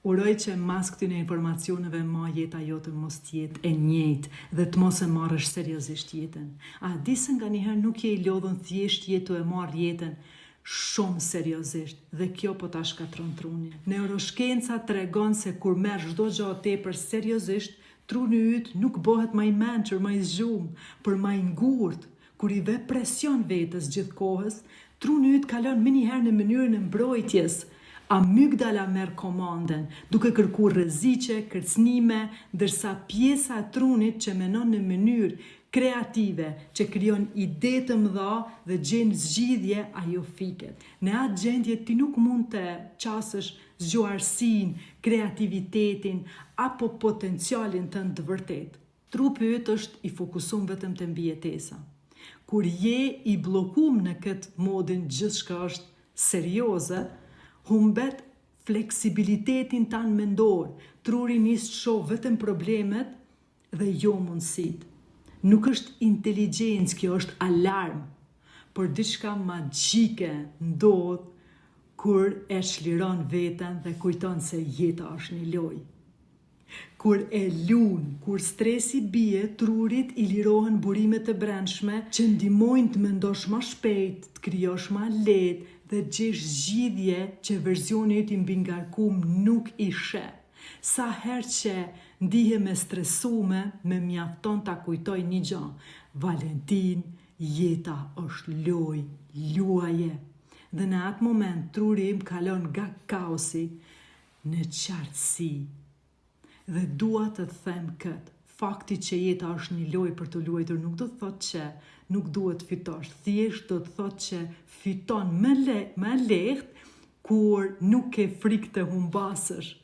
Uroj që mas këtyne informacioneve ma jeta jote mos tjetë e njëjtë dhe të mos e marrësh seriozisht jetën. A di se nga njëherë nuk je I lodhën thjesht jetu e marrë jetën shumë seriozisht dhe kjo po ta shkatron trunin. Neuroshkenca tregon se kur merr çdo gjë tepër seriozisht, truni yt nuk bëhet më I mençur, më I zgjuar, por më I ngurtë. Kur I ve presion vetes gjithkohës, truni yt kalon menjëherë në mënyrën e mbrojtjes. Amygdala merr komandën, duke kërkuar rreziqe, kërcënime, ndërsa pjesa e trunit që menon në mënyrë kreative, që krijon ide të mëdha dhe gjen zgjidhje, ajo fiket. Në atë gjendje ti nuk mund të qasësh zgjuarsinë, kreativitetin apo potencialin tënd të vërtet. Trupi yt është I fokusuar vetëm te mbijetesa. Kur je I bllokuar në këtë modin gjithçka është serioze, humbet fleksibilitetin tanë mendor, truri nis të shoh vetëm problemet dhe jo mundësit. Nuk është inteligjencë, kjo është alarm, por diçka magjike ndodh kur e çliron veten dhe kujton se jeta është një lojë. Kur e lun, kur stresi bie, trurit I lirohen burimet e brendshme që ndihmojnë të mendosh më shpejt, të krijosh më lehtë dhe të gjesh zgjidhje që versioni yt I mbingarkum nuk I sheh. Sa herë që ndihem e stresume, më mjafton ta kujtoj një gjë. Valentin, jeta është lojë, luaje. Dhe në atë moment truri im kalon nga kaosi në qartësi. Dhe dua të them këtë, fakti që jeta është një lojë për të luajtur nuk do të thotë që nuk duhet fitosh, thjesht do të thotë që fiton më lehtë kur nuk ke frikë të humbasësh.